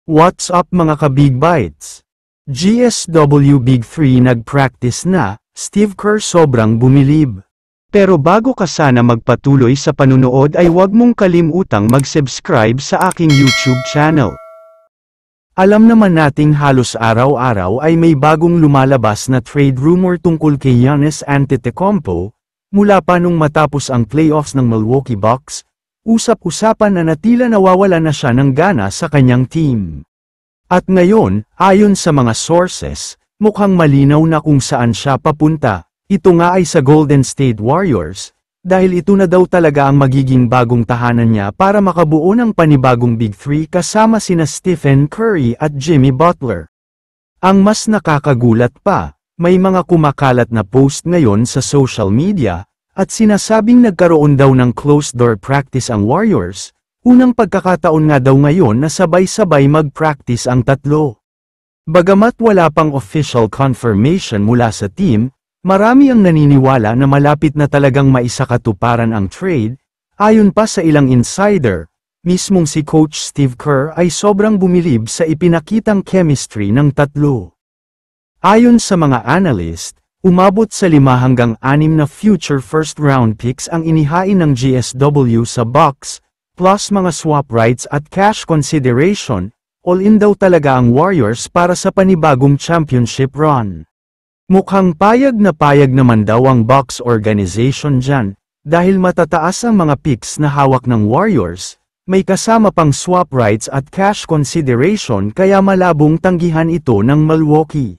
What's up mga ka-Big Bites? GSW Big 3 nag-practice na, Steve Kerr sobrang bumilib. Pero bago ka sana magpatuloy sa panunood ay huwag mong kalimutang mag-subscribe sa aking YouTube channel. Alam naman nating halos araw-araw ay may bagong lumalabas na trade rumor tungkol kay Giannis Antetokounmpo, mula pa nung matapos ang playoffs ng Milwaukee Bucks. Usap-usapan na tila nawawala na siya ng gana sa kanyang team. At ngayon, ayon sa mga sources, mukhang malinaw na kung saan siya papunta. Ito nga ay sa Golden State Warriors, dahil ito na daw talaga ang magiging bagong tahanan niya para makabuo ng panibagong Big 3 kasama sina Stephen Curry at Jimmy Butler. Ang mas nakakagulat pa, may mga kumakalat na post ngayon sa social media, at sinasabing nagkaroon daw ng closed-door practice ang Warriors, unang pagkakataon nga daw ngayon na sabay-sabay mag-practice ang tatlo. Bagamat wala pang official confirmation mula sa team, marami ang naniniwala na malapit na talagang maisakatuparan ang trade. Ayon pa sa ilang insider, mismong si Coach Steve Kerr ay sobrang bumilib sa ipinakitang chemistry ng tatlo. Ayon sa mga analyst, umabot sa 5 hanggang 6 na future first-round picks ang inihain ng GSW sa Bucks, plus mga swap rights at cash consideration, all-in daw talaga ang Warriors para sa panibagong championship run. Mukhang payag naman daw ang Bucks organization dyan, dahil matataas ang mga picks na hawak ng Warriors, may kasama pang swap rights at cash consideration kaya malabong tanggihan ito ng Milwaukee.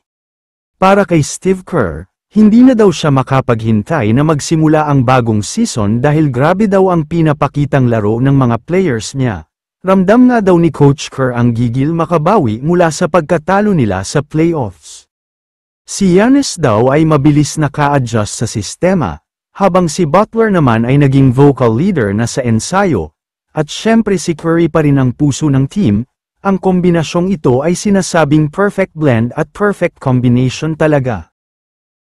Para kay Steve Kerr, hindi na daw siya makapaghintay na magsimula ang bagong season dahil grabe daw ang pinapakitang laro ng mga players niya. Ramdam nga daw ni Coach Kerr ang gigil makabawi mula sa pagkatalo nila sa playoffs. Si Giannis daw ay mabilis na ka-adjust sa sistema, habang si Butler naman ay naging vocal leader na sa ensayo, at syempre si Curry pa rin ang puso ng team. Ang kombinasyong ito ay sinasabing perfect blend at perfect combination talaga.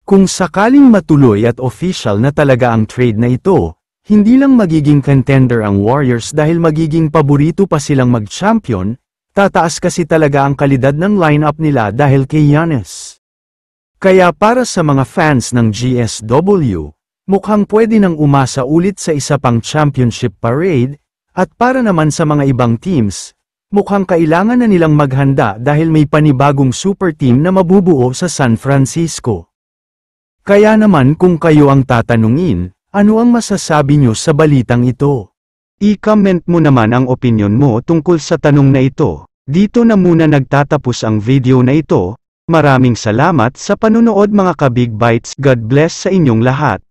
Kung sakaling matuloy at official na talaga ang trade na ito, hindi lang magiging contender ang Warriors dahil magiging paborito pa silang mag-champion, tataas kasi talaga ang kalidad ng lineup nila dahil kay Giannis. Kaya para sa mga fans ng GSW, mukhang pwede nang umasa ulit sa isa pang championship parade, at para naman sa mga ibang teams, mukhang kailangan na nilang maghanda dahil may panibagong super team na mabubuo sa San Francisco. Kaya naman kung kayo ang tatanungin, ano ang masasabi nyo sa balitang ito? I-comment mo naman ang opinyon mo tungkol sa tanong na ito. Dito na muna nagtatapos ang video na ito. Maraming salamat sa panunood mga ka-Big Bites. God bless sa inyong lahat.